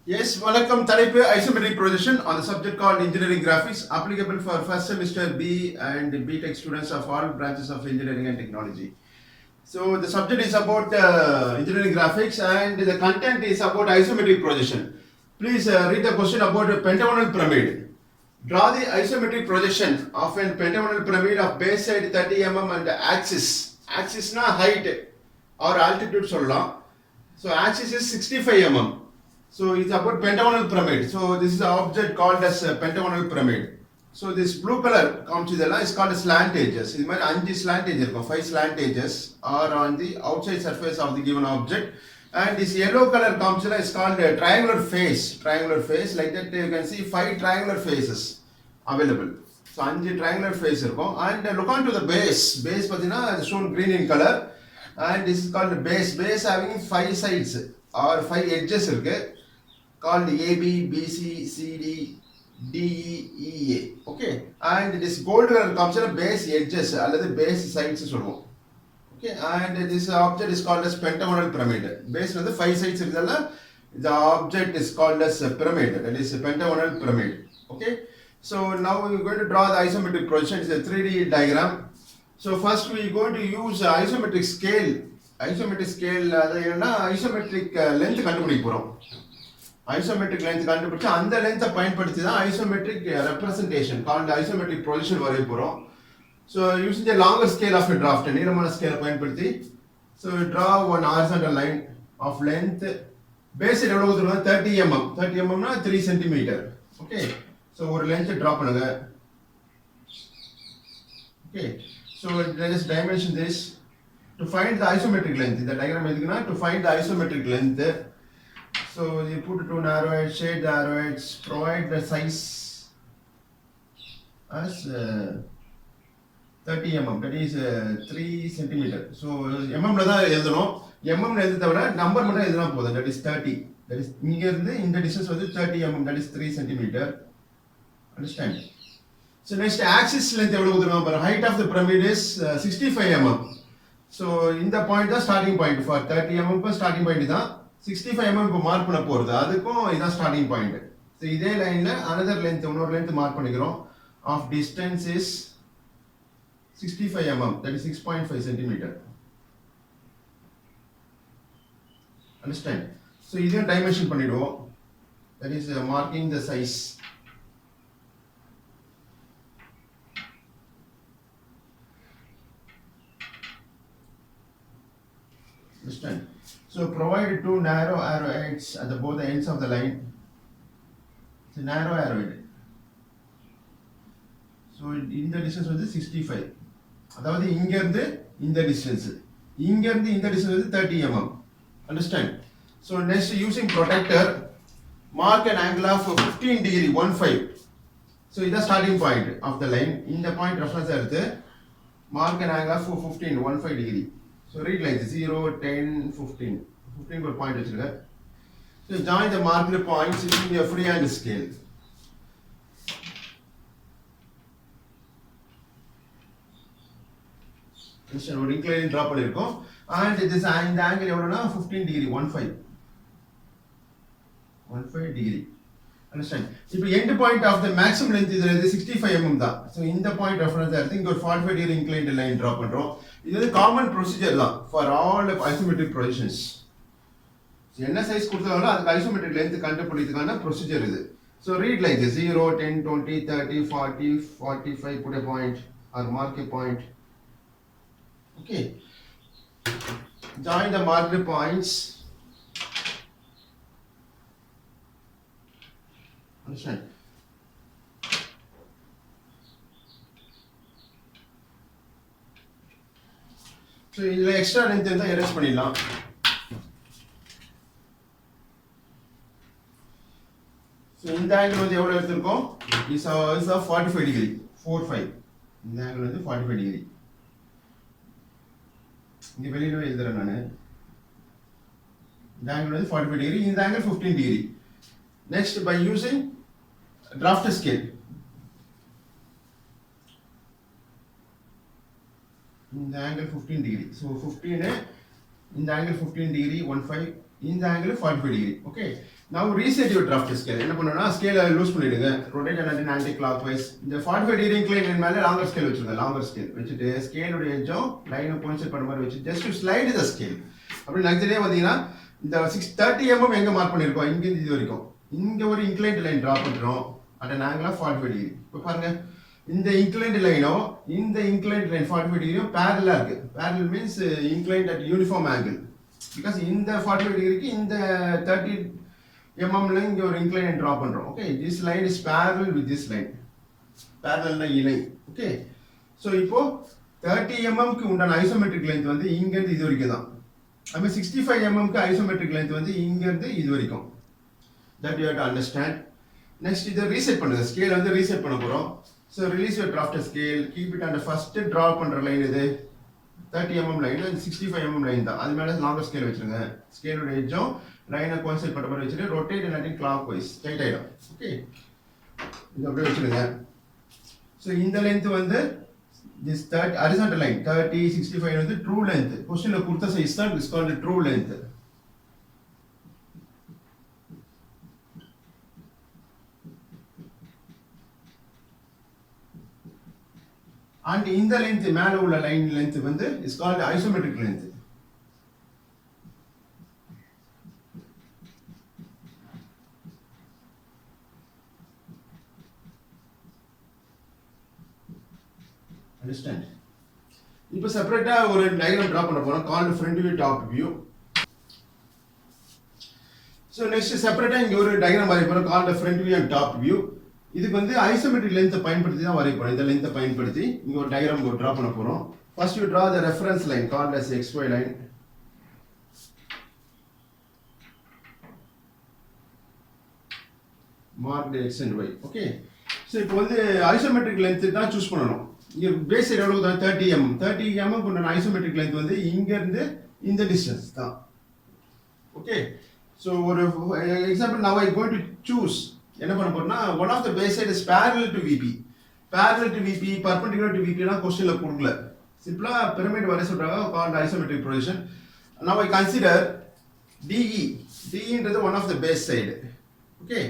Yes, welcome Talipe isometric projection on the subject called engineering graphics applicable for first semester B and B Tech students of all branches of engineering and technology. So the subject is about engineering graphics and the content is about isometric projection. Please read the question about a pentagonal pyramid. Draw the isometric projection of a pentagonal pyramid of base side 30 mm and axis. Axis na height or altitude சொல்லலாம். So axis is 65 mm. So it's about pentagonal pyramid. So this is an object called as a pentagonal pyramid. So this blue color காமிச்சதெல்லாம் is called slant edges. இது மாதிரி 5 slant edges இருக்கும். 5 slant edges are on the outside surface of the given object. And this yellow color காமிச்சதெல்லாம் is called a triangular face. Triangular face, like that you can see 5 triangular faces available. So 5 triangular face இருக்கும். And look on to the base. Base பார்த்தீங்கன்னா shown green in color. And this is called base. Base having 5 sides or 5 edges இருக்கு. Called AB, BC, CD, DE, EA. Okay. And this gold color comes in base edges அல்லது base sides சொல்லுவோம். Okay. And this object is called as pentagonal pyramid. Base வந்து 5 sides இருக்குதல்ல, the object is called as a pyramid. That is a pentagonal pyramid. Okay. So now we're going to draw the isometric projection. It's a 3D diagram. So first we're going to use isometric scale. Isometric scale அது என்னன்னா isometric length கண்டுபிடிக்க போறோம். Isometric length கண்டுபிடிச்சு அந்த length பயன்படுத்தி தான் isometric representation called isometric projection வரைய போறோம். So using the longer scale of a draft, நீளமான scale பயன்படுத்தி so draw one horizontal line of length base எவ்வளவு கொடுத்திருக்காங்க 30 mm. 30 mm னா 3 cm. Okay. So ஒரு length draw பண்ணுங்க. Okay. So let us dimension this to find the isometric length. இந்த diagram எதுக்குன்னா to find the isometric length. So you put two arrowheads, shade the arrowheads, provide the size as 30 mm, that is 3 cm. So mm ல தான் எழுதணும். mm ல எழுதுறத விட number மட்டும் எழுதினா போதும். That is 30. That is இங்க இருந்து இந்த distance வந்து 30 mm, that is 3 cm. Understand? So next axis length எவ்வளவு கொடுத்திருக்காங்க பாருங்க. Height of the pyramid is 65 mm. So இந்த point தான் starting point for 30 mm க்கு starting point தான். 65 mm இப்போ மார்க் பண்ண போறது. அதுக்கும் இதான் ஸ்டார்டிங் பாயிண்ட். So இதே லைன்ல another length இன்னொரு length மார்க் பண்ணிக்கிறோம். Of distance is 65 mm, that is 6.5 cm. Understand? So இதையும் டைமென்ஷன் பண்ணிடுவோம். That is marking the size. Understand? So provide two narrow arrowheads at both the ends of the line. It's a narrow arrowhead. So in the distance வந்து 65. அதாவது இங்க இருந்து இந்த distance. இங்க இருந்து இந்த distance வந்து 30 mm. Understand? So next using protractor mark an angle of 15 degree 15. So இதான் starting point of the line. இந்த point reference எடுத்து mark an angle of 15 degree. So read like this 0, 10, 15. 15 per point வச்சிருக்க. So join the marked points using a freehand scale. ஒரு incline draw பண்ணிருக்கோம். And this இந்த angle எவ்வளவுனா 15 degree 15 degree. Understand? இப்போ end point of the maximum length இதுல 65 mm தான். So இந்த point reference எடுத்து இங்க ஒரு 45 degree inclined line draw பண்றோம். இது வந்து common procedure தான் for all isometric projections. So என்ன சைஸ் கொடுத்தாங்களோ அதுக்கு isometric length கண்டுபிடிக்கிறதுக்கான procedure இது. So read like this 0, 10, 20, 30, 40, 45, put a point or mark a point. Okay. Join the marked points. Understand? So இதுல extra length இருந்தா erase பண்ணிடலாம். So இந்த angle வந்து எவ்வளவு எடுத்திருக்கோம்? is a 45 degree 45. இந்த angle வந்து 45 degree. இங்க வெளியில எழுதுறேன் நானு. இந்த angle வந்து 45 degree, இந்த angle 15 degree. Next by using draft scale. இந்த angle 15 degree. So 15 இந்த angle 15 degree 15, இந்த angle 45 degree. Okay. Now reset your draft scale. என்ன பண்ணனும்னா ஸ்கேலை லூஸ் பண்ணிடுங்க. Rotate and anti clockwise. இந்த 45 degree incline மேல longer scale வச்சிருங்க. longer scale வச்சிட்டு ஸ்கேல் உடைய எட்ஜும் லைனை கோயின்சைட் பண்ண மாதிரி வச்சு just to slide the scale. அப்படி நெக்ஸ்ட் டே பாத்தீங்கன்னா இந்த 630 mm எங்க மார்க் பண்ணிருக்கோம் இங்க இருந்து இது வரைக்கும். இங்க ஒரு inclined line டிரா பண்றோம் at an angle of 45 degree. இப்போ பாருங்க இந்த inclined லைனும் இந்த inclined line 45 degree parallel இருக்கு. Parallel means inclined at uniform angle. Because இந்த 45 degree இந்த 30 mm ல இங்க ஒரு incline draw பண்றோம். Okay, this line is parallel with this line. Parallel னா இணை. Okay. So இப்போ 30 mm க்கு உண்டான isometric length வந்து இங்க இருந்து இது வரைக்கும் தான். அப்ப 65 mm க்கு isometric length வந்து இங்க இருந்து இது வரைக்கும். That you have to understand. Next இத ரீசெட் பண்ணுங்க. ஸ்கேல் வந்து ரீசெட் பண்ண போறோம். So release your drafted scale. Keep it on the first draw பண்ற லைன் இது 30 mm line and 65 mm line தான். அது மேல longer scale வச்சிருங்க. ஸ்கேலோட எட்ஜும் லைனை கோயின்சைட் பண்ற மாதிரி வச்சிட்டு rotate and anti clockwise tight ஆயிடும். ஓகே. இது அப்படியே வச்சிருங்க. So இந்த லெந்த் வந்து this 30 horizontal line 30 65 வந்து true length. क्वेश्चनல கொடுத்த சைஸ் தான் this called true length. And இந்த length மேல உள்ள லைன் length வந்து is called isometric length. Understand? இப்போ செப்பரேட்டா ஒரு டயகிராம் டிரா பண்ண போறோம் called front view top view. So next செப்பரேட்டா இங்க ஒரு டயகிராம் வரைய போறோம் called front view and top view. இதுக்கு வந்து ஐசோமெட்ரிக் லெந்த் பயன்படுத்தி தான் வரைய போறோம். இந்த லெந்த் பயன்படுத்தி இங்க ஒரு டயகிராம் டிரா பண்ண போறோம். First you draw the reference line called as xy line. Mark the x and y. Okay. So இப்போ வந்து ஐசோமெட்ரிக் லெந்த் தான் சூஸ் பண்ணனும். இங்க பேஸ் சைடு எவ்வளவு தான் 30 mm. 30 mm கொண்ட ஐசோமெட்ரிக் லெந்த் வந்து இங்க இருந்து இந்த டிஸ்டன்ஸ் தான். Okay. So ஒரு example now I am going to choose என்ன பண்ண போறேன்னா one of the base side is parallel to VP. Parallel to VP, perpendicular to VP னா क्वेश्चनல கொடுக்கல. சிம்பிளா பிரமிட் வரைய சொல்றாங்க called isometric projection. Now I consider DE. DE ன்றது one of the base side. Okay.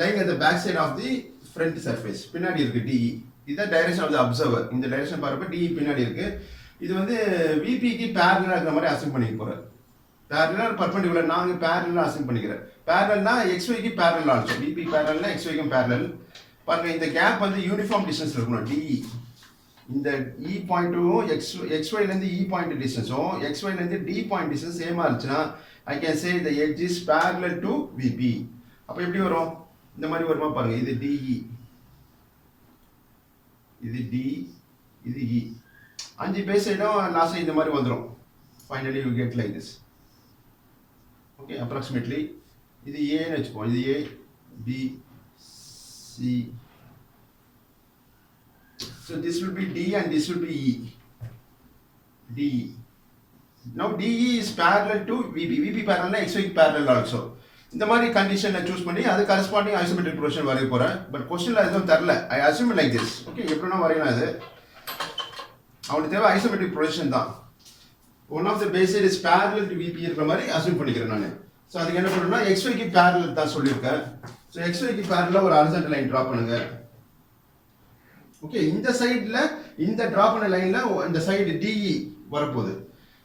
Lying at the back side of the front surface. பின்னாடி இருக்கு DE. இது direction of the observer. இந்த direction பாருங்க DE பின்னாடி இருக்கு. இது வந்து VP க்கு parallel ஆ இருக்கிற மாதிரி அசைன் பண்ணிக்க போறேன். Parallel perpendicular நாங்க parallel அசைன் பண்ணிக்கிறேன். Parallel னா xy க்கு parallel ஆல்சோ. VP parallel னா xy க்கு parallel. பாருங்க இந்த கேப் வந்து யூனிஃபார்ம் டிஸ்டன்ஸ்ல இருக்கணும் DE. இந்த E பாயிண்ட்டும் xy ல இருந்து E பாயிண்ட் டிஸ்டன்ஸும் xy ல இருந்து D பாயிண்ட் டிஸ்டன்ஸ் சேமா இருந்துச்சுனா I can say the edge is parallel to VP. அப்ப எப்படி வரும்? இந்த மாதிரி வருமா பாருங்க. இது DE. இது D, இது E. அஞ்சு பேஸ் சைடும் லாஸ்ட்ல இந்த மாதிரி வந்துரும். Finally you get like this. Okay, approximately இது A ன்னு வெச்சுப்போம். இது A, B, C. So this will be D and this will be E. DE. Now DE is parallel to VP. VP parallel XY parallel also. இந்த மாதிரி கண்டிஷனை choose பண்ணி அது corresponding isometric projection வரைய போறேன். பட் क्वेश्चनல எதுவும் தரல. I assume like this. Okay, எப்படினா வரையலாம் இது. அவனுக்கு தேவை ஐசோமெட்ரிக் ப்ரொஜெக்ஷன் தான். One of the base side is parallel to VP இருக்கிற மாதிரி அஸ்யூம் பண்ணிக்கிறேன் நான். சோ அதுக்கு என்ன பண்ணனும்னா xy க்கு parallel தான் சொல்லிருக்கேன். சோ xy க்கு parallel ஒரு horizontal line டிரா பண்ணுங்க. ஓகே, இந்த சைடுல இந்த டிரா பண்ண லைன்ல இந்த சைடு DE வரப்போகுது.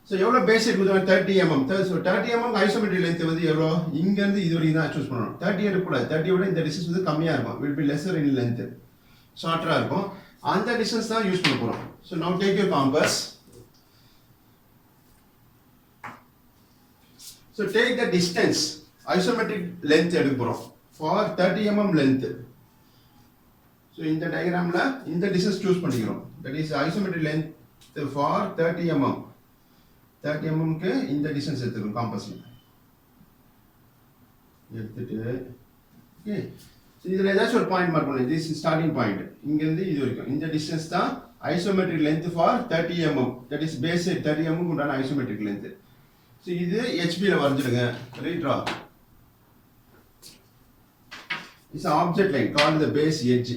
சோ எவ்வளவு பேஸ் சைடு கொடுத்தா 30 mm. So 30 mm isometric length வந்து எவ்வளவு? இங்க இருந்து இது வரைக்கும் தான் சூஸ் பண்ணனும். 30 எடுக்க கூடாது. 30 விட இந்த டிஸ்டன்ஸ் வந்து கம்மியா இருக்கும். will be lesser in length. ஷார்ட்டரா இருக்கும். அந்த டிஸ்டன்ஸ் தான் யூஸ் பண்ண போறோம். So now take your compass. So take the distance, isometric length எடுக்க போறோம் for 30 mm length. So இந்த டயகிராம்ல இந்த டிஸ்டன்ஸ் சூஸ் பண்ணிக்கிறோம். That is isometric length for 30 mm. 30 mm க்கு இந்த டிஸ்டன்ஸ் எடுத்துக்கணும் காம்பஸ்ல. எடுத்துட்டு ஓகே. So இதுல ஏதாச்சும் ஒரு பாயிண்ட் மார்க் பண்ணுங்க. This is starting point. இங்க இருந்து இது வரைக்கும் இந்த டிஸ்டன்ஸ் தான் isometric length for 30 mm. That is base side 30 mm உண்டான isometric length. So இது HB ல வரைஞ்சிடுங்க. Redraw. It's an object line called the base edge.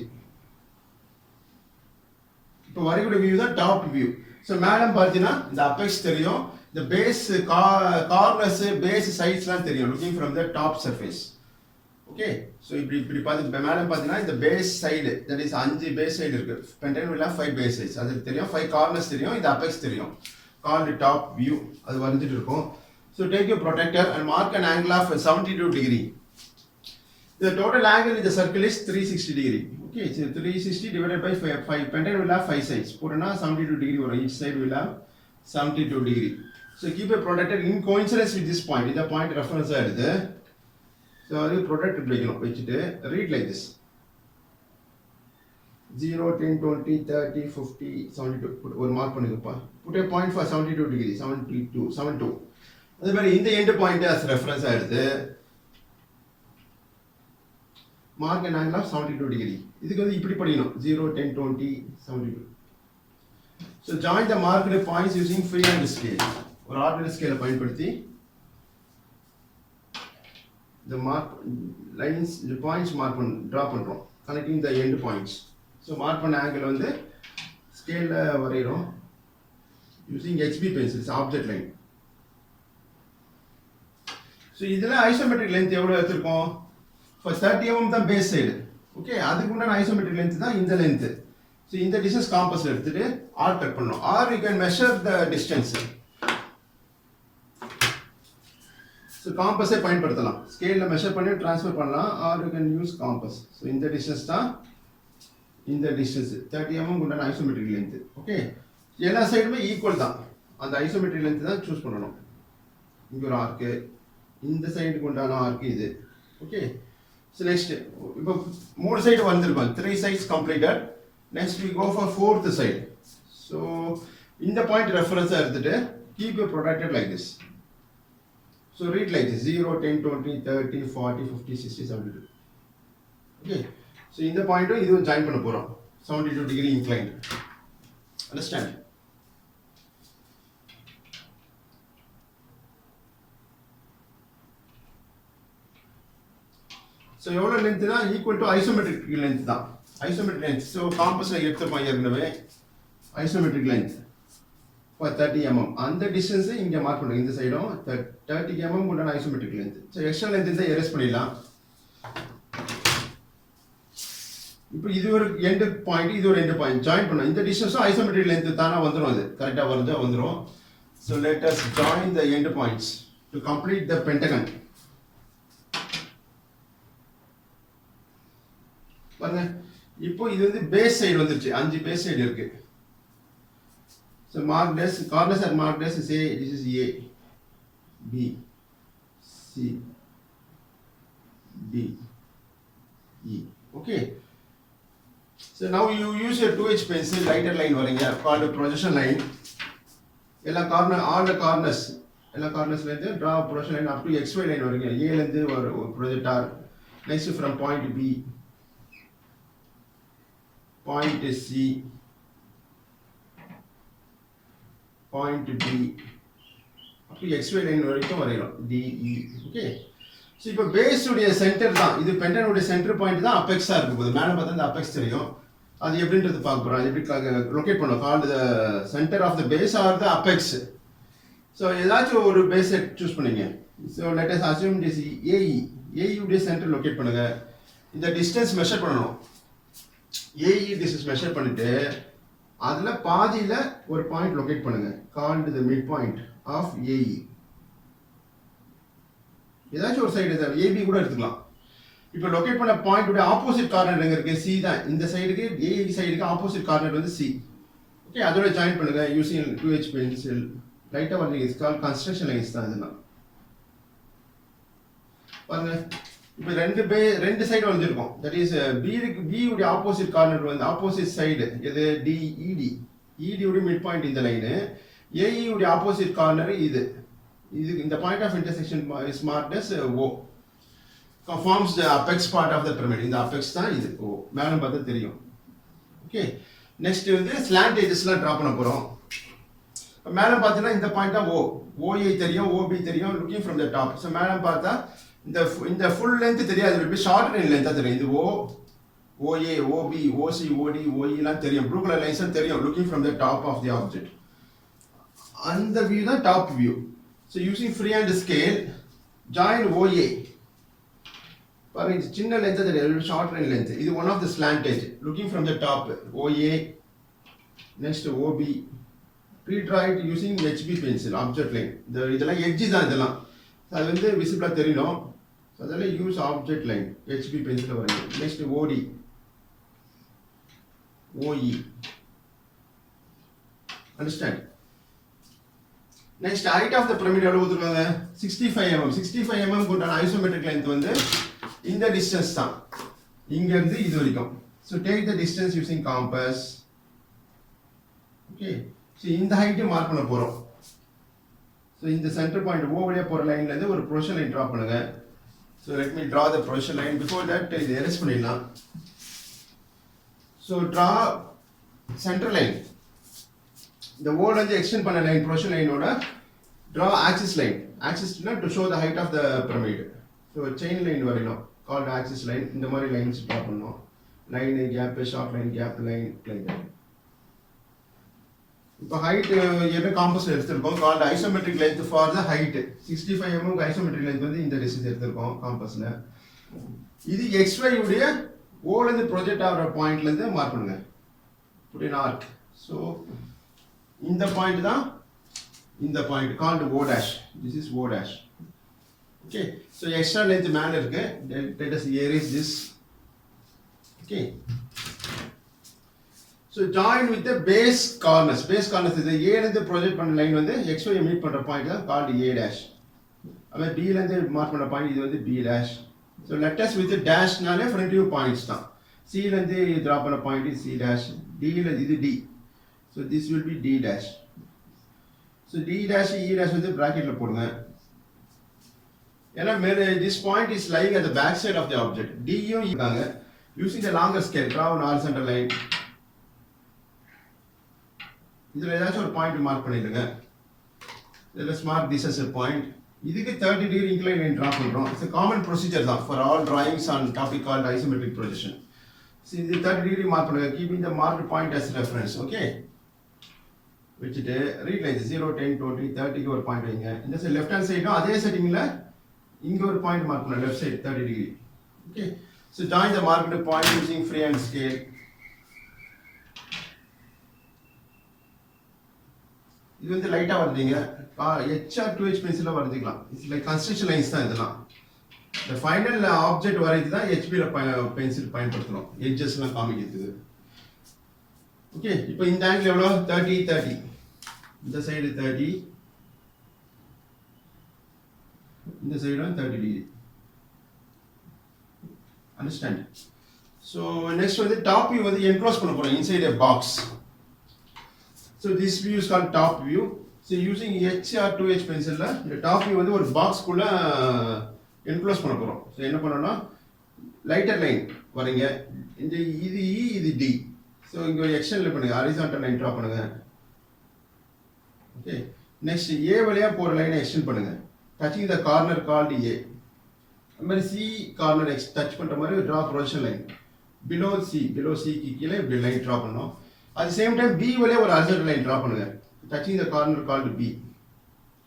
இப்போ வரையக்கூடிய வியூ தான் டாப் வியூ. So மேடம் பார்த்தீங்கன்னா இந்த அபெக்ஸ் தெரியும். The base corners, base sides எல்லாம் தெரியும் looking from the top surface. Okay. So இப்படி பார்த்து மேலே பார்த்தீங்கன்னா இந்த base side, that is 5 base side இருக்கு. Pentagon will have 5 base sides, அது தெரியும். 5 கார்னர்ஸ் தெரியும், இந்த அபெக்ஸ் தெரியும். கால்டு டாப் வியூ அது வரைஞ்சிட்டு இருக்கும். So take you protractor and mark an angle of 72 degree. The total angle in the circle is 360 degree. Okay, so 360 divided by 5. Pentagon will have 5 sides. Put on 72 degree or each side will have 72 degree. So keep a protector in coincidence with this point. In the point reference are there. So I will protect it. Read like this. 0, 10, 20, 30, 50, 72. Put one mark on it. Put a point for 72 degree. 72. 72. In the end point as reference are there. Mark an angle of 72 degree. இதுக்கு வந்து இப்படி படிக்கணும் 0, 10, 20, 72. So join the marked points using freehand scale. ஒரு ordinary scale பயன்படுத்தி the mark lines, the points mark draw பண்றோம், connecting the end points. So mark பண்ண angle வந்து scale வரையறோம் using HB pencils, object line. So இதுல isometric length எவ்வளவு எடுத்துறோம்? For 30 mm தான் base side. Okay, அதுக்கு உண்டான ஐசோமெட்ரிக் லென்த் தான் இந்த லென்த். ஸோ இந்த டிஸ்டன்ஸ் காம்பஸ்ல எடுத்துட்டு ஆர் கட் பண்ணணும். Or you can measure the distance. So காம்பஸை பயன்படுத்தலாம், ஸ்கேலில் மெஷர் பண்ணி ட்ரான்ஸ்ஃபர் பண்ணலாம். Or you can use compass. So இந்த டிஸ்டன்ஸ் தான், இந்த டிஸ்டன்ஸ் 30 mm உண்டான ஐசோமெட்ரிக் லென்த். ஓகே, எல்லா சைடுமே ஈக்குவல் தான், அந்த ஐசோமெட்ரிக் லென்த் தான் சூஸ் பண்ணணும். இங்கே ஒரு ஆர்க்கு, இந்த சைடுக்கு உண்டான ஆர்க்கு இது. ஓகே, so next இப்போ மூணு சைடு வந்திருக்கும், 3 sides completed. Next we go for 4th side. So இந்த பாயிண்ட் ரெஃபரன்ஸா எடுத்துட்டு keep it protected like this. So read like this 0, 10, 20, 30, 40, 50, 60, 72. Okay, so இந்த பாயிண்ட்டும் இதுவும் ஜாயின் பண்ண போறோம் 72 degree inclined. Understand? ஸோ எவ்வளோ லென்த்னா ஈக்குவல் டு ஐசோமெட்ரிக் லென்த் தான். ஐசோமெட்ரிக் லென்த், ஸோ காம்பஸில் எடுத்துப்போம் ஏற்கனவே ஐசோமெட்ரிக் லென்த் ஃபார் 30 mm. அந்த டிஸ்டன்ஸை இங்கே மார்க் பண்ணுறோம், இந்த சைடும் 30 mm உண்டான isometric length. So extra length இருந்தால் எரேஸ் பண்ணிடலாம். இப்போ இது ஒரு எண்டு பாயிண்ட், இது ஒரு எண்டு பாயிண்ட் ஜாயின் பண்ணோம். இந்த டிஸ்டன்ஸும் ஐசோமெட்ரிக் லென்த் தானே வந்துடும், அது கரெக்டாக வந்துடும். So let as join the end points to complete the Pentagon. பாருங்க, இப்போ இது வந்து பேஸ் சைடு வந்துருச்சு, 5 பேஸ் சைடு இருக்கு. So mark this, corners are marked as, say this is A, B, C, D, E. Okay. So now you use your 2H pencil, lighter line வரீங்க, called projection line. எல்லா corner, all the corners, எல்லா கார்னர்ஸ்ல இருந்து draw projection line up to XY line வரீங்க. A ல இருந்து ஒரு projector. Next from point B, point C, point B, up to XY line வரைக்கும் வரையலாம் DE. ஓகே, ஸோ இப்போ பேஸ் உடைய சென்டர் தான் இது, பென்டகனுடைய சென்டர் பாயிண்ட் தான் அபெக்ஸாக இருக்கும் போது. மேலே பார்த்தா இந்த அபெக்ஸ் தெரியும், அது எப்படின்றது பார்க்க போகிறோம். எப்படி லொக்கேட் பண்ணோம், call the centre of the base or the apex. So ஏதாச்சும் ஒரு பேஸை சூஸ் பண்ணிங்க. So let us assume this A E. A E உடைய சென்டர் லொக்கேட் பண்ணுங்க. இந்த டிஸ்டன்ஸ் மெஷர் பண்ணணும். ஏஇ டிஸ்டன்ஸ் மெஷர் பண்ணிட்டு அதில் பாதியில் ஒரு பாயிண்ட் லொக்கேட் பண்ணுங்க, called the mid point of A E. ஏதாச்சும் ஒரு சைடு, ஏபி கூட எடுத்துக்கலாம். இப்போ லொக்கேட் பண்ண பாயிண்ட் ஆப்போசிட் கார்னர் எங்க இருக்கு? சி தான். இந்த சைடுக்கு ஏஇ சைடுக்கு ஆப்போசிட் கார்னர் வந்து சி. ஓகே, அதோட ஜாயின் பண்ணுங்க யூசிங் 2H பென்சில். ரைட்டாக வந்து இட்ஸ் கால் கன்ஸ்ட்ரக்ஷன் லைன்ஸ் தான் இதெல்லாம். பாருங்க, இப்போ ரெண்டு சைடு வந்துருக்கும். தட் இஸ் பி உடைய ஆப்போசிட் கார்னர் வந்து ஆப்போசிட் சைடு எது? டிஇடி. இடி உடைய மிட் பாயிண்ட் இந்த லைனு. ஏஇ உடைய ஆப்போசிட் கார்னர் இது. இந்த point of intersection is marked as O. Forms the apex part of the pyramid. இந்த apex தான் இது O. மேலே பார்த்தா தெரியும். ஓகே, நெக்ஸ்ட் வந்து ஸ்லாண்ட் எட்ஜஸ்லாம் டிரா பண்ண போறோம். மேலே பார்த்தீங்கன்னா இந்த பாயிண்ட் தான் O. OA தெரியும், OB தெரியும், looking from the top. So மேலே பார்த்தா இந்த ஃபுல் லென்த் தெரியாது, இப்படி ஷார்ட் லென்த்தாக தெரியும். இது O, OA, OB, OC, OD, OE எல்லாம் தெரியும். ப்ளூ கலர் லைன்ஸ் தெரியும், looking from the top of the object. அந்த வியூ தான் top view. So using freehand scale, join OA. பாருங்க இது சின்ன லென்த் தெரியாது, ஷார்ட் லைன் லென்த். இது one of the slant edge looking from the top. OA, next OB. Pre draw it using HB pencil object line. இதெல்லாம் edge தான் இதெல்லாம். அது வந்து விசிபிளாக தெரியணும். அதெல்லாம் use object line HB pencil வரையும். Next OD, OE. Understand? Next height of the pyramid எவ்வளோ கொடுத்துருக்காங்க? 65 mm. 65 mm கொண்டான ஐசோமெட்ரிக் லென்த் வந்து இந்த டிஸ்டன்ஸ் தான், இங்கேருந்து இது வரைக்கும். So take the distance using compass. Okay, so இந்த ஹைட்டு மார்க் பண்ண போகிறோம். ஸோ இந்த சென்டர் பாயிண்ட் O வழியாக போகிற லைன்லேருந்து ஒரு ப்ரொஜெக்ஷன் லைன் ட்ரா பண்ணுங்க. So let me draw the projection line. Before that இது எரேஸ் பண்ணிடலாம். So draw centre line. இந்த ஓட வந்து எக்ஸ்டெண்ட் பண்ண லைன் ப்ரொஜெக்ஷன் லைனோட ட்ரா ஆக்சிஸ் லைன். ஆக்சிஸ்னா to show the height of the pyramid. So chain line வரையணும், கால்ட் ஆக்சிஸ் லைன். இந்த மாதிரி லைன்ஸ் ட்ரா பண்ணணும். Line, gap, short line, gap line, line. இப்போ ஹைட் என்ன காம்பஸ் எடுத்திருக்கோம்? Called isometric length for the height. 65 mm isometric length வந்து இந்த distance எடுத்திருக்கோம் காம்பஸில். இது XY உடைய ஓலேருந்து ப்ரொஜெக்ட் ஆகிற பாயிண்ட்லேருந்து மார்க் பண்ணுங்க. Put in arc. ஸோ இந்த பாயிண்ட் தான் இந்த point called O dash. This is O dash. Okay, so extra length மேல இருக்கு. Let us erase this. Okay, so join with the base corners. Base corners இது A ல இருந்து project பண்ண line வந்து XY மீட் பண்ற பாயிண்ட் தான் called A dash. அப்ப B ல இருந்து மார்க் பண்ண பாயிண்ட் இது வந்து B dash. So let us with the dash நாலே front view points தான். C ல இருந்து டிரா பண்ண பாயிண்ட் C dash. D ல இது D. So this will be D dash. So D dash E dash வந்து bracketல போடுங்க. ஏன்னா மேலே this point is lying at the back side of the object. D யும் இருக்காங்க. Using the longer scale, draw an horizontal line. இதில் ஏதாச்சும் ஒரு point mark பண்ணிடுங்க. Let's mark this as a point. இதுக்கு 30 degree incline line draw பண்றோம். It's a common procedure தான் for all drawings on topic called isometric projection. So இது 30 degree mark பண்ணுங்க. Keeping the marked point as reference. Okay. வச்சுட்டு read lines 0, 10, 20, 30க்கு ஒரு point வைங்க. இந்த side left hand சைடும் அதே செட்டிங்ல இங்க ஒரு பாயிண்ட் மார்க் பண்ணலாம், left side 30 degree. Okay, so join the marked point using free hand scale. இது வந்து லைட்டா வருதுங்க. HR 2H பென்சில வரைஞ்சிக்கலாம். இட்ஸ் லைக் கன்ஸ்ட்ரக்ஷன் லைன்ஸ் தான் இதெல்லாம். இந்த ஃபைனல் ஆப்ஜெக்ட் வரைது தான் HB ல பென்சில் பயன்படுத்தணும், எட்ஜஸ்லாம் காமிக்கிறதுக்கு. ஓகே, இப்போ இந்த ஆங்கிள் எவ்வளோ? 30, 30. இந்த சைடு 30, இந்த சைடும் 30 டிகிரி. அண்டர்ஸ்டாண்ட்? ஸோ நெக்ஸ்ட் வந்து டாப் வியூ வந்து என்க்ளோஸ் பண்ண போகிறோம் inside a box. So this view is called top view. So using HR 2H பென்சிலில் இந்த டாப் வியூ வந்து ஒரு பாக்ஸ்க்குள்ளே என்க்ளோஸ் பண்ண போகிறோம். ஸோ என்ன பண்ணோம்னா லைட்டர் லைன் வரீங்க. இந்த இது E, இது D. ஸோ இங்கே ஒரு எக்ஸ்டெண்ட் பண்ணுங்க, ஹாரிசான்டல் லைன் ட்ரா பண்ணுங்க. ஓகே, நெக்ஸ்ட் A வழியாக போகிற லைனை எக்ஸ்டெண்ட் பண்ணுங்க. Touching the corner called A. அது மாதிரி C கார்னர் டச் பண்ணுற மாதிரி ட்ரா ப்ரொஜெக்ஷன் லைன். பிலோ சிக்கு கீழே இப்படி லைன் ட்ரா பண்ணோம். அட் சேம் டைம் B வழியாக ஒரு ஹாரிசான்டல் லைன் ட்ரா பண்ணுங்க. டச்சிங் த கார்னர் கால்டு B.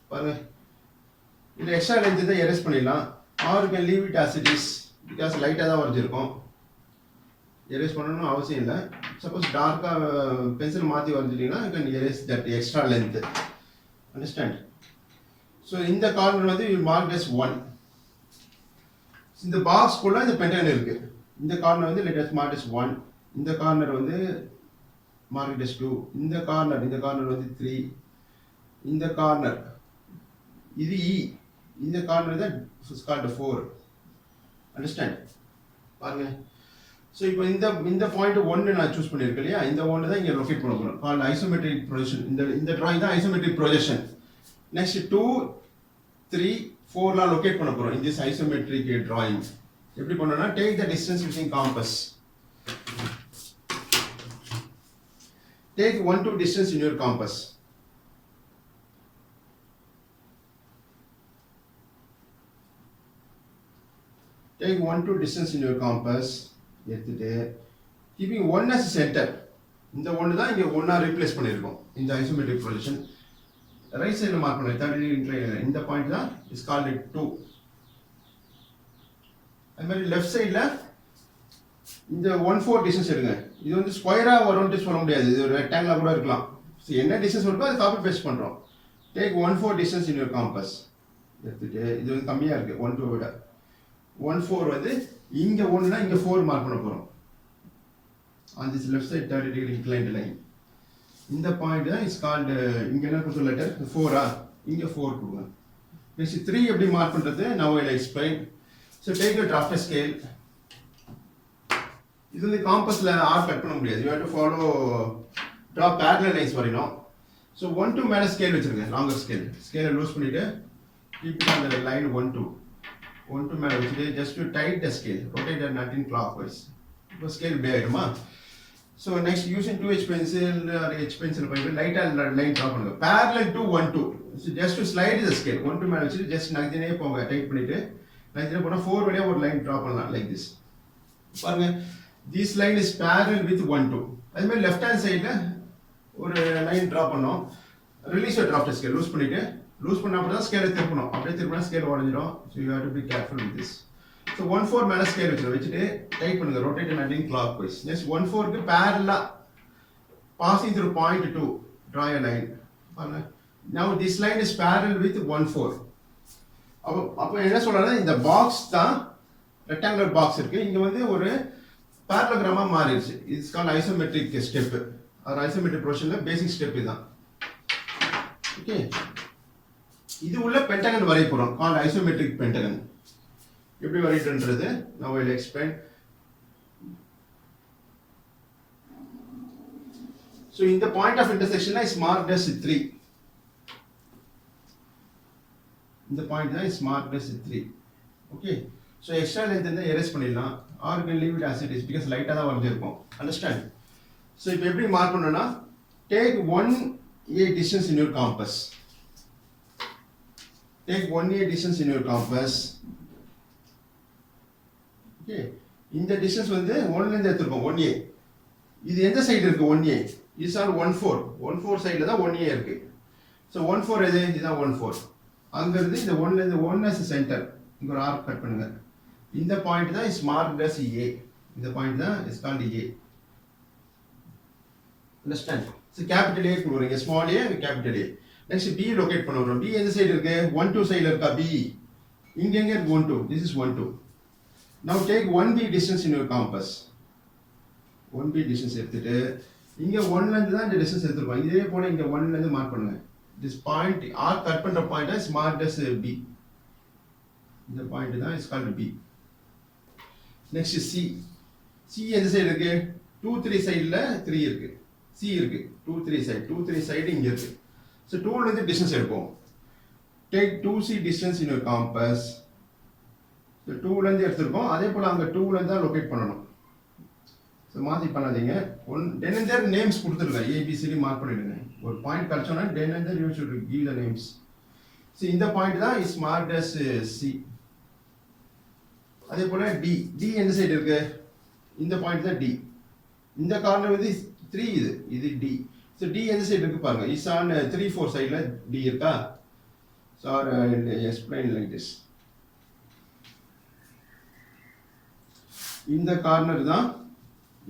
பாருங்க, இந்த எக்ஸ்ட்ரா லென்த் தான் எரேஸ் பண்ணிடலாம். R you can leave it as it is, because லைட்டாக தான் வரைஞ்சிருக்கோம். எரேஸ் பண்ணணும்னு அவசியம் இல்லை. சப்போஸ் டார்க்காக பென்சில் மாற்றி வரைஞ்சிட்டிங்கன்னா you can erase that extra length. Understand? So இந்த கார்னர் வந்து யூ மார்க் அஸ் 1. இந்த பாக்ஸ்க்குள்ள இந்த பென்டன் இருக்கு. இந்த கார்னர் வந்து லெட் அஸ் மார்க் அஸ் 1. இந்த கார்னர் வந்து மார்க் அஸ் 2. இந்த கார்னர் வந்து 3. இந்த கார்னர் இது E. இந்த கார்னர் தான் இஸ் கால்ட் 4. அண்டர்ஸ்டாண்ட்? பாருங்க. ஸோ இப்போ இந்த பாயிண்ட் 1 நான் சூஸ் பண்ணியிருக்கேன் இல்லையா, இந்த 1 தான் இங்கே லொக்கேட் பண்ண போகிறோம். Called isometric projection. இந்த ட்ராயிங் தான் ஐசோமெட்ரிக் ப்ரொஜெக்ஷன். நெக்ஸ்ட் 2, 3, 4லாம் லொக்கேட் பண்ண போகிறோம் இன் திஸ் ஐசோமெட்ரிக் ட்ராயிங். எப்படி பண்ணோம்னா take the distance using compass. Take 1, 2 distance in your compass. Take 1, 2 distance in your compass. எடுத்துட்டு keeping 1 as center. இந்த 1 தான் இங்க 1 ரீப்ளேஸ் பண்ணிருக்கோம் இந்த ஐசோமெட்ரிக் ப்ரொஜெக்ஷன். ரைட் சைடுல மார்க் பண்ணுங்க 30 டிகிரி. இந்த பாயிண்ட் தான் இஸ் கால்ட் 2. அது மாதிரி லெஃப்ட் சைடில் இந்த 1/4 டிஸ்டன்ஸ் எடுங்க. இது வந்து ஸ்கொயராக வரும்னு சொல்ல முடியாது, இது ஒரு ரெக்டாங்கிளாக கூட இருக்கலாம். ஸோ என்ன டிஸ்டன்ஸ் இருக்கோ அது காப்பி பேஸ்ட் பண்ணுறோம். Take 1/4 distance in your compass எடுத்துகிட்டு, இது வந்து கம்மியாக இருக்குது 1/2 விட. 1/4 வந்து இங்கே 1னா இங்கே 4 மார்க் பண்ண போகிறோம். On this left side 30 degree inclined line. இந்த பாயிண்ட் தான் இஸ் கால்டு, இங்கே என்ன கொடுத்த லெட்டர் 4ஆ, இங்கே 4 கொடுங்க. நெக்ஸ்ட் 3 எப்படி மார்க் பண்ணுறது, now I will explain. So take a drafter scale. இது வந்து காம்பஸில் ஆர் கட் பண்ண முடியாது, you have to follow draw parallel lines வரையணும். ஸோ 1 to மேலே ஸ்கேல் வச்சுருங்க, லாங்கர் ஸ்கேலை லூஸ் பண்ணிவிட்டு keep it on the line 1 to மேலே வச்சுட்டு just to tight the scale, rotate the nut in clockwise. இப்போ ஸ்கேல் இப்படி ஆகிடுமா. So next using 2H pencil or H pencil பண்ணிட்டு லைட்டாக லைன் ட்ரா பண்ணுங்க parallel to 1 to. So just to slide the scale 1 to மேலே வச்சுட்டு just நகர்த்தினே போங்க, tight பண்ணிவிட்டு நகர்த்தினே போனால் 4 வழியாக ஒரு லைன் ட்ரா பண்ணலாம் லைக் திஸ். பாருங்க, this line is parallel with 1 to. அது மாதிரி லெஃப்ட் ஹேண்ட் சைடில் ஒரு லைன் ட்ரா பண்ணோம். ரிலீஸ் டிராஃப்டர் ஸ்கேல் லூஸ் பண்ணிவிட்டு, லூஸ் பண்ண அப்படி தான் ஸ்கேலை திருப்பணும், அப்படியே திருப்பினா ஸ்கேல் உடஞ்சிடும். So you have to be careful with this. So 1/4 மேலே ஸ்கேல் வச்சுட்டு டைட் பண்ணுங்க, rotate and anticlockwise. Next 1/4க்கு பேரலாக பாசிங் த்ரூ பாயிண்ட் 2 ட்ரா எ லைன். பாருங்க, now this line is barrel with 1/4. அப்போ என்ன சொல்றேன்னா, இந்த பாக்ஸ் தான் ரெக்டாங்குலர் பாக்ஸ் இருக்கு, இங்க வந்து ஒரு பேரலோகிராமா மாறிடுச்சு. It's called isometric step or isometric ப்ரொஜெக்ஷன்ல பேசிக் ஸ்டெப் இதுதான். ஓகே, இது உள்ள பென்டகன் வரைய போறோம், கால்ட் ஐசோமெட்ரிக் பென்டகன். எப்படி வரையறதுன்றது now I will explain. So in the point of intersection is marked as 3. இந்த பாயிண்ட் தான் is marked as 3. Okay, so extra length இருந்தால் எரேஸ் பண்ணிடலாம், or can leave it as it is because லைட்டாக தான் வரைஞ்சிருக்கும். Understand? So இப்போ எப்படி mark பண்ணணும்னா, take 1a distance in your compass. Take 1a distance in your compass. Okay, இந்த distance வந்து 1லேருந்து எடுத்துருக்கோம் 1a. இது எந்த சைடு இருக்கு 1a? இஸ் ஆர் 1/4 சைடில் தான் 1a இருக்கு. ஸோ 1/4 எது? இதுதான் 1/4. அங்கிருந்து இந்த 1லேருந்து 1 as சென்டர் இங்கே ஒரு ஆர்க் கட் பண்ணுங்க. இந்த பாயிண்ட் தான் இஸ் மார்க்ட் as a. இந்த பாயிண்ட் தான் is called a. Understand? So capital a கொடுக்குறீங்க, small a capital a. Next b locate பண்ணுறோம். b எந்த சைடு இருக்கு? 1/2 சைடில் இருக்கா b? இங்கே எங்கே இருக்கு 1/2? This is 1/2. Now take 1b distance in your compass. 1b distance எடுத்துட்டு இங்க 1லேருந்து தான் இந்த டிஸ்டன்ஸ் எடுத்துருக்கோம். இதே போல இங்க 1லேருந்து மார்க் பண்ணுங்க. This point R கட் பண்ற point is marked as B. இந்த பாயிண்ட் தான் is called B. Next C. C எந்த சைடு இருக்கு? 2 3 சைடுல 3 இருக்கு. C இருக்கு. 2 3 சைடு. 2 3 சைடு இங்க இருக்கு. So 2ல இருந்து டிஸ்டன்ஸ் எடுப்போம். Take 2C distance in your compass. So 2லேருந்து எடுத்துருக்கோம், அதே போல் அங்கே 2லேருந்து தான் லொக்கேட் பண்ணணும். ஸோ மாற்றி பண்ணாதீங்க. தென் அண்ட் தேர் நேம்ஸ் கொடுத்துருங்க, ஏபிசிடி மார்க் பண்ணிடுங்க. ஒரு பாயிண்ட் கழிச்சோன்னா then and there you should give the names. So இந்த பாயிண்ட் தான் இஸ் மார்க்ட் as சி. அதே போல் டி எந்த சைடு இருக்கு? இந்த பாயிண்ட் தான் டி. இந்த கார்னர் வந்து 3, இது டி. ஸோ டி எந்த சைடு இருக்கு பாருங்க, இஸ் ஆன் 3 4 சைடில் டி இருக்கா? So explain like this. இந்த கார்னர் தான்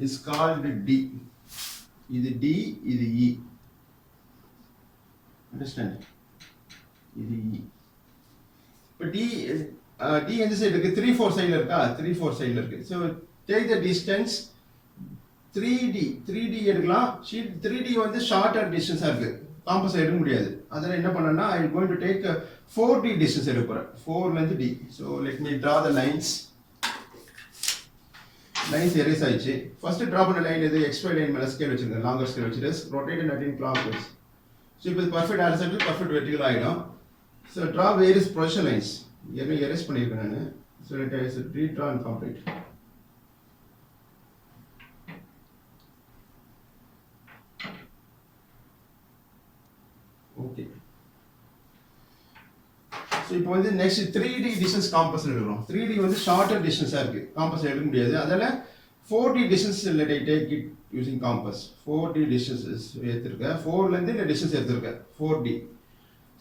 இஸ் கால்டு டி. இது டி, இது இ. அண்டர்ஸ்டாண்ட்? இது இ. இப்போ டி எந்த சைடு இருக்கு? 3 4 சைடில் இருக்கா? 3 4 சைடில் இருக்கு. So take the distance 3D எடுக்கலாம். 3D வந்து ஷார்ட்டர் டிஸ்டன்ஸாக இருக்கு, காம்பஸ் எடுக்க முடியாது. அதனால் என்ன பண்ணேன்னா I going to take 4D distance எடுக்க போகிறேன், 4லேருந்து D. So let me draw the lines. Lines erase ஆயிடுச்சு. ஃபர்ஸ்ட் ட்ரா பண்ண லைன் எது? XY லைன் மேலே ஸ்கேல் வச்சிருங்க, லாங்கர் ஸ்கேல் வச்சுட்டு rotate and anticlockwise. So இப்போ பர்ஃபெக்ட் ஆன்சர், பர்ஃபெக்ட் வெர்டிகல் ஆகிடும். So draw various projection lines. ஏற்கனவே erase பண்ணியிருக்கேன் நான். So let I redraw and complete. Okay, so இப்போ வந்து நெக்ஸ்ட் 3D டிஸ்டன்ஸ் காம்பஸ் எடுக்கிறோம். 3D வந்து ஷார்ட்டர் டிஸ்டன்ஸாக இருக்குது, காம்பஸ் எடுக்க முடியாது. அதில் 4D distance let I take it using compass. 4D distance எடுத்துருக்கேன், 4லேருந்து இந்த டிஸ்டன்ஸ் எடுத்துருக்கேன் 4D.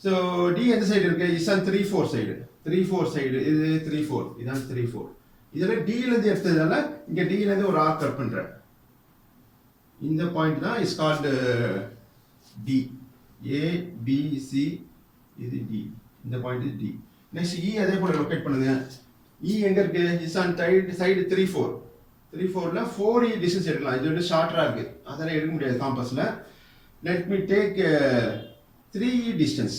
ஸோ டி எந்த சைடு இருக்குது? Is on 3 4 side. 3 4 சைடு இது 3 4, இதான் 3 4. இதில் டியிலேருந்து எடுத்ததுனால இங்கே டியிலேருந்து ஒரு ஆர்க் கட் பண்ணுறேன். இந்த பாயிண்ட் தான் இஸ் கால்டு டி. ஏபிசி இது டி. இந்த பாயிண்ட் இது டி. நெக்ஸ்ட் இ அதே போல் லொக்கேட் பண்ணுங்க. இ எங்கே இருக்கு? Is on side 3-4. 3-4ல 4E டிஸ்டன்ஸ் எடுக்கலாம். இது வந்து ஷார்ட்டராக இருக்குது, அதெல்லாம் எடுக்க முடியாது காம்பஸில். Let me take 3E distance.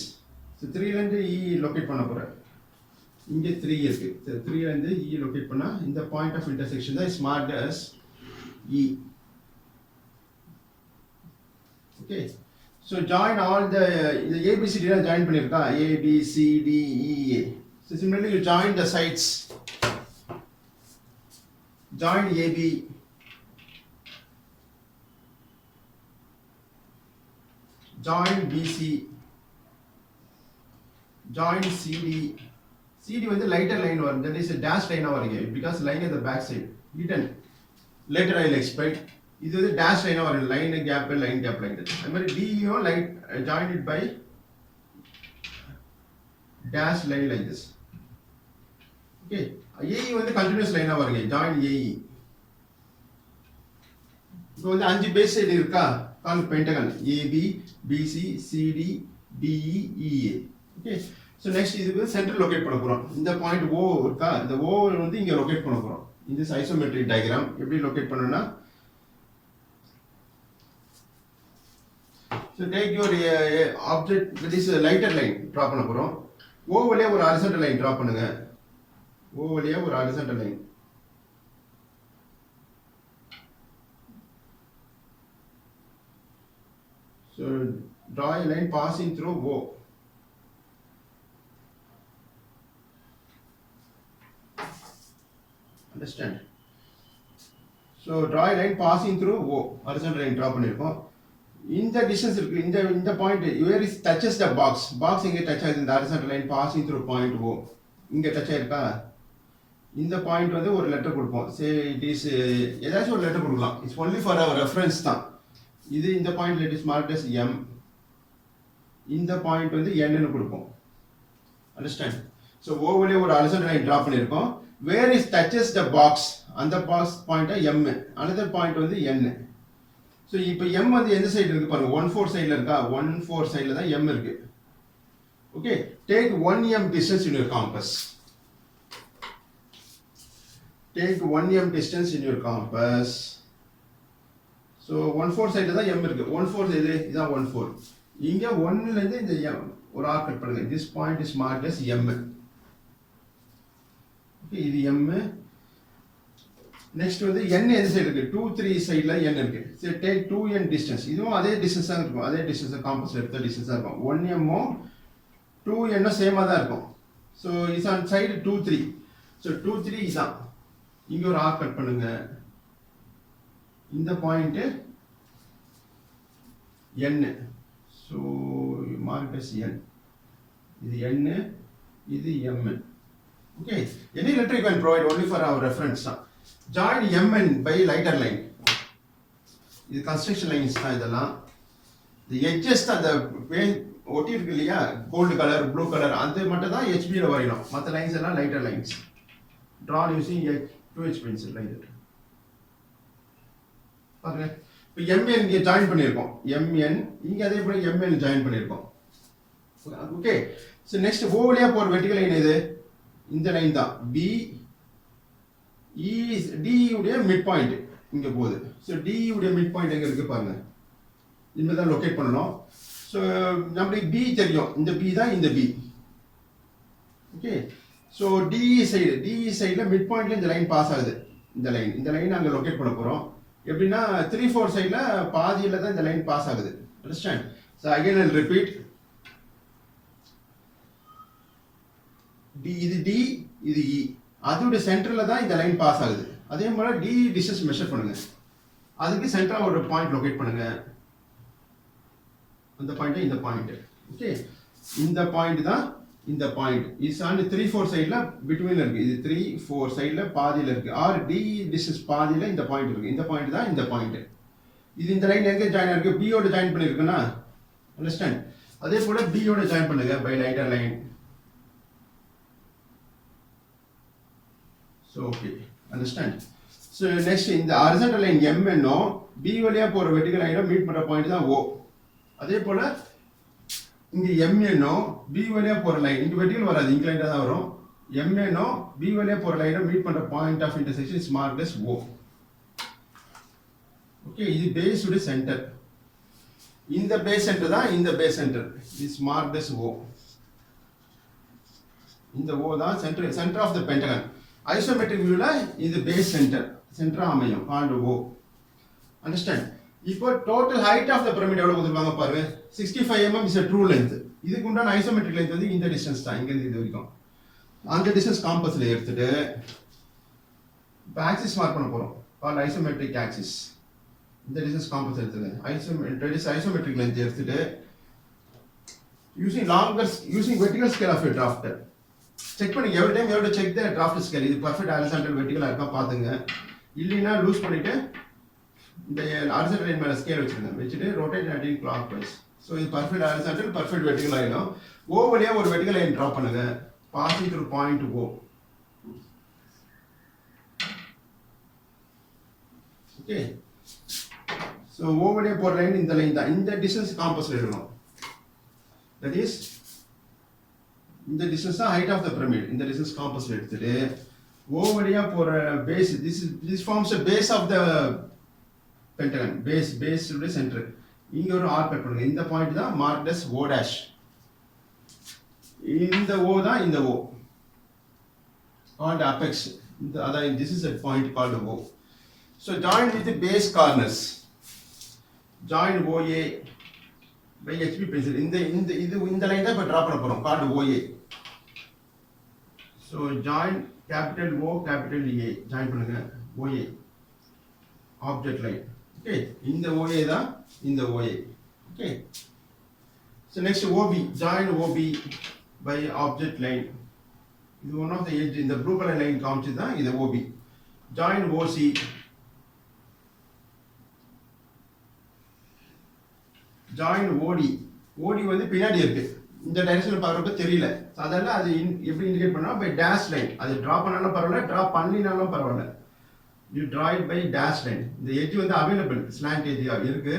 So 3லேருந்து இ லொக்கேட் பண்ண போகிறேன். இங்கே 3 இருக்குது. 3லேருந்து இ லொக்கேட் பண்ணால் இந்த பாயிண்ட் ஆஃப் இன்டர்செக்ஷன் தான் marked as E. Okay, so join all the ABCD தான் ஜாயின் பண்ணியிருக்கா, ABCDEA. So similarly you join the sides. Join AB, join BC, join CD. CD வந்து lighter line வரும், that is a dash line வருங்க, because line at the back side hidden. Later I will explain. இது வந்து dash line வரும், line gap like that. அது மாதிரி DEO light join it by dash line like this. Okay, AE வந்து continuous line வருங்க, join AE. இப்போ வந்து 5 base side இருக்கா, call pentagon AB BC CD DE EA. Okay, so next இதுக்கு centre locate பண்ண போகிறோம். இந்த பாயிண்ட் O இருக்கா, இந்த O வந்து இங்கே லொக்கேட் பண்ண போகிறோம். இந்த ஐசோமெட்ரிக் டயக்ராம் எப்படி லொக்கேட் பண்ணணும்னா, so take your object, that is lighter line draw பண்ண போகிறோம். O வழியா ஒரு ஹாரிசான்டல் லைன் ட்ரா பண்ணுங்க. O வழியா ஒரு horizontal line. So draw a line passing through O. Understand? So draw a line passing through O. Horizontal line draw பண்ணிருக்கோம். இந்த distance இருக்கு, இந்த point where it touches the box. Box இங்க touch ஆகுது, இந்த horizontal line passing through point O. இங்க touch ஆயிருக்கா? இந்த point வந்து ஒரு லெட்டர் கொடுப்போம். Say it is ஏதாச்சும் ஒரு லெட்டர் கொடுக்கலாம். It's only for our reference தான். இது இந்த point let is marked as M. இந்த பாயிண்ட் வந்து N ன்னு கொடுப்போம். Understand? So ஓவர்லே ஒரு horizontal line டிரா பண்ணிருக்கோம். Where it touches the box, அந்த box point M. another point வந்து N. So இப்போ M வந்து எந்த சைடு இருக்கு பாருங்க, 1-4 சைடுல இருக்கா, 1-4 சைடுல தான் M இருக்கு. Okay, take 1M distance in your compass. Take 1M distance in your compass. So 1-4 சைடுல தான் M இருக்கு. 1-4 சைடு இதான் 1-4. இங்க 1ல இருந்து இந்த M ஒரு ஆர்க் கட் பண்ணுங்க. This point is marked as M. Okay, இது M. நெக்ஸ்ட் வந்து N எந்த சைடு இருக்கு, 2-3 சைடுல N இருக்கு. சரி, take 2N distance. இதுவும் அதே டிஸ்டன்ஸ் தான் இருக்கும், அதே டிஸ்டன்ஸ் காம்பஸ்ல எடுத்த டிஸ்டன்ஸ் தான் இருக்கும். 1M உம் 2N உம் சேமா தான் இருக்கும். So is on side 2-3. So 2-3 இதான். இங்க ஒரு ஆர்க் கட் பண்ணுங்க. இந்த point N. So mark as N. இது N, இது M. Okay, any letter you can provide only for our reference. Join MN by lighter line. இது construction lines தான் இதெல்லாம். The edges அந்த ஒட்டி இருக்கு இல்லையா, கோல்டு கலர் ப்ளூ கலர், அந்த மட்டும் தான் HBல வரையணும். மற்ற லைன்ஸ் எல்லாம் lighter lines. Drawn using 2H pencil like that. பாருங்க, இப்போ MN இங்கே ஜாயின் பண்ணியிருக்கோம். MN இங்கே அதே போல MN ஜாயின் பண்ணியிருக்கோம். ஓகே, ஸோ நெக்ஸ்ட் O வழியா போகிற வெர்டிகல் லைன் இது, இந்த லைன் தான் B. D உடைய மிட் பாயிண்ட் இங்கே போகுது. ஸோ D உடைய மிட் பாயிண்ட் எங்கே இருக்குது பாருங்க, இனிமேல் தான் லொக்கேட் பண்ணணும். ஸோ நம்மளுக்கு B தெரியும், இந்த B தான் இந்த B. ஓகே, ஸோ DE சைடில் மிட் பாயிண்ட்ல இந்த லைன் பாஸ் ஆகுது. இந்த லைன் அங்கே லொக்கேட் பண்ண போகிறோம். எப்படின்னா 3-4 சைடில் பாதியில் தான் இந்த லைன் பாஸ் ஆகுது. Understand? So again I repeat, இது D, இது E, அதோட சென்டரில் தான் இந்த லைன் பாஸ் ஆகுது. அதே மாதிரி DE டிஸ்டன்ஸ் மெஷர் பண்ணுங்க, அதுக்கு சென்டராக ஒரு பாயிண்ட் லொக்கேட் பண்ணுங்க. அந்த பாயிண்ட் இந்த பாயிண்ட். ஓகே, இந்த பாயிண்ட் தான் இந்த பாயிண்ட். இஸ் ஆன் 3-4 சைடில் பிட்வீனில் இருக்கு. இது 3-4 சைடில் பாதியில் இருக்கு. ஆர் DE டிஸ்டன்ஸ் பாதியில் இந்த பாயிண்ட் இருக்கு. இந்த பாயிண்ட் தான் இந்த பாயிண்ட். இது இந்த லைன் எங்கே ஜாயின் ஆயிருக்கு, பியோட ஜாயின் பண்ணிருக்குன்னா. அண்டர்ஸ்டாண்ட்? அதே போல பியோட ஜாயின் பண்ணுங்க by lighter line. So okay, understand. So next in the horizontal line M என்னோ B வழியா போற vertical line மீட் பண்ற பாயிண்ட் தான் O. அதே போல இங்க M என்னோ B வழியா போற லைன் இங்க vertical வராது இன்க்ளைன்டா தான் வரும். M என்னோ B வழியா போற லைனை மீட் பண்ற point of intersection is marked as O. Okay, இது பேஸ் உடைய சென்டர். இந்த பேஸ் சென்டர் தான் இந்த base centre is marked as O. இந்த O தான் centre of the pentagon. Isometric வியூல இது பேஸ் சென்டரா அமையும் கால்ட் O. அண்டர்ஸ்டாண்ட். இப்போ total height of the pyramid எவ்வளவு கொடுத்திருக்காங்க பாருங்க. 65 mm is a true length. இதுக்கு உண்டான ஐசோமெட்ரிக் லெந்த் வந்து இந்த டிஸ்டன்ஸ் தான், இங்க இருந்து இது வரைக்கும். அந்த டிஸ்டன்ஸ் காம்பஸ்ல எடுத்துட்டு இப்போ ஆக்சிஸ் மார்க் பண்ண போறோம். Called isometric axis. இந்த டிஸ்டன்ஸ் காம்பஸ் எடுத்துங்க. ஐசோமெட்ரிக் லெந்த் எடுத்துட்டு using vertical scale of a drafter check பண்ணுங்க. Every time you have to check the draft scale. இது பெர்ஃபெக்ட் ஹாரிசான்டல் வெர்டிகலா இருக்கா பாத்துங்க. இல்லைனா லூஸ் பண்ணிட்டு இந்த ஹாரிசான்டல் லைன் மேல ஸ்கேல் வச்சிட்டு rotate anticlockwise. So இது பெர்ஃபெக்ட் ஹாரிசான்டல் பெர்ஃபெக்ட் வெர்டிகல் ஆயிடும். O வழியா ஒரு வெர்டிகல் லைன் டிரா பண்ணுங்க. Passing through point O. Okay. So O வழியா போற லைன் இந்த லைன் தான். இந்த டிஸ்டன்ஸ் காம்பஸ்ல இருக்கணும். தட் இஸ் இந்த டிஸ்டன்ஸ் தான் ஹைட் ஆஃப் த பிரமிட். இந்த டிஸ்டன்ஸ் காம்பஸ்ல எடுத்துட்டு O வழியா போற base this forms a base of the pentagon. base உடைய சென்டர். இங்க ஒரு ஆர்க் கட் பண்ணுங்க. இந்த பாயிண்ட் தான் மார்க்ட் as O dash. இந்த O தான் இந்த O called apex. அதாவது this is a point called O. So join with the base corners. Join OA by HP pencil. இந்த லைன் தான் இப்ப டிரா பண்ண போறோம் called OA. So join capital O capital A. join பண்ணுங்க OA object line. Okay, இந்த OA தான் இந்த OA. Okay, so next OB. join OB by object line. இது one of the edge. இந்த blue color line காமிச்சது தான் இது OB. join OC. join OD. OD வந்து பின்னாடி இருக்கு. இந்த டைரக்ஷன்ல பார்க்கறப்ப தெரியல. அதனால அது எப்படி இண்டிகேட் பண்ணா பை டேஷ் லைன். அது டிரா பண்ணாலும் பரவாயில்லை, டிரா பண்ணினாலும் பரவாயில்லை. You draw it by dash line. இந்த எட்ஜ் வந்து அவைலபிள் ஸ்லாண்ட் எட்ஜ் இருக்கு.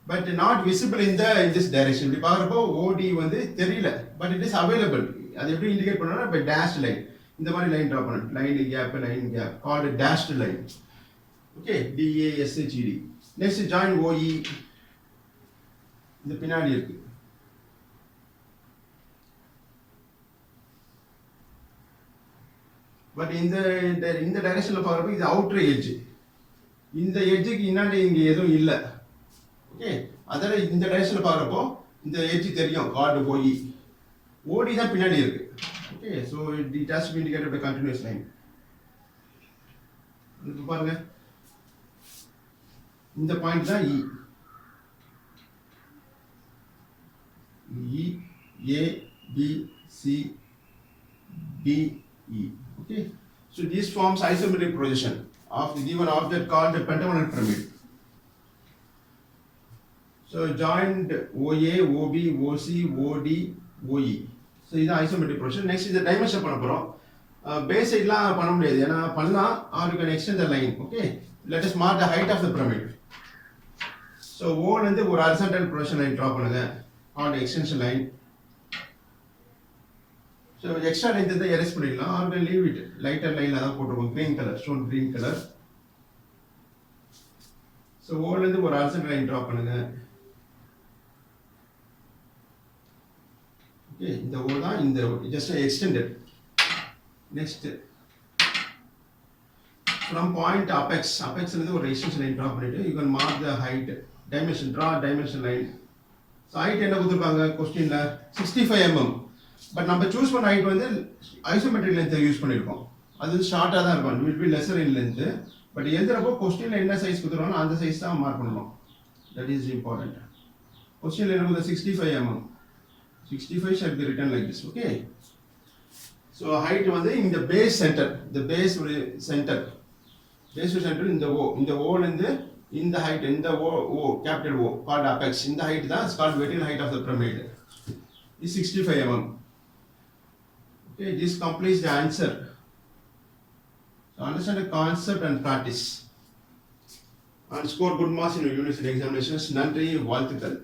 But not visible in this direction. இப்படி பார்க்கறப்போ OD வந்து தெரியல. But it is available. அது எப்படி இண்டிகேட் பண்ணா பை டேஷ் லைன். இந்த மாதிரி லைன் டிரா பண்ணணும். Line gap called dashed line. Okay, DASHED. Next join OE. இந்த பின்னாடி இருக்கு. பட் இந்த டைரக்ஷன்ல பார்க்கறப்ப இது அவுட்டர் எட்ஜ். இந்த எட்ஜுக்கு இன்னாண்ட இங்க எதுவும் இல்ல. ஓகே, அதனால இந்த டைரக்ஷன்ல பார்க்கறப்போ இந்த எட்ஜ் தெரியும் கார்டு OE. OD தான் பின்னாடி இருக்கு. Okay, so it has to be indicated by continuous line. இப்போ பாருங்க, இந்த பாயிண்ட் தான் E. A B C D E. Okay, so this forms isometric projection of the given object called the pentagonal pyramid. So joined OA, OB, OC, OD, OE. So இது isometric projection. Next is the dimension பண்ண போறோம். Base சைடுலாம் பண்ண முடியாது. ஏனா பண்ணலாம் or you can extend the line. Okay, let us mark the height of the pyramid. So O ல இருந்து ஒரு horizontal projection line draw பண்ணுங்க called extension line. So extra line வந்து erase பண்ணிடலாம் or we leave it lighter line அத போட்டுருவோம் green color, shown green color. So O ல இருந்து ஒரு horizontal line draw பண்ணுங்க. Okay, இந்த O தான் இந்த just extended. Next from point apex ல இருந்து ஒரு extension line draw பண்ணிட்டு you can mark the height, dimension, draw dimension line. So height என்ன கொடுத்திருக்காங்க क्वेश्चनல 65 mm. பட் நம்ம சூஸ் பண்ண ஹைட் வந்து ஐசோமெட்ரிக் லென்த் யூஸ் பண்ணிருக்கோம். அது ஷார்ட்டா தான் இருக்கும். it will be lesser in length. But எழுதுறப்போ क्वेश्चनல என்ன சைஸ் கொடுத்துறானோ அந்த சைஸ் தான் மார்க் பண்ணனும். that is important. क्वेश्चनல என்ன கொடுத்தா 65 mm. 65 should be written like this. Okay, so height வந்து இந்த base center, the base center இந்த O ல இருந்து இந்த height, இந்த O capital O called apex, இந்த height தான் is called vertical height of the pyramid is 65 mm. Okay, this completes the answer. So understand the concept and practice. And score good marks in your university examinations. நன்றி வாழ்த்துக்கள்.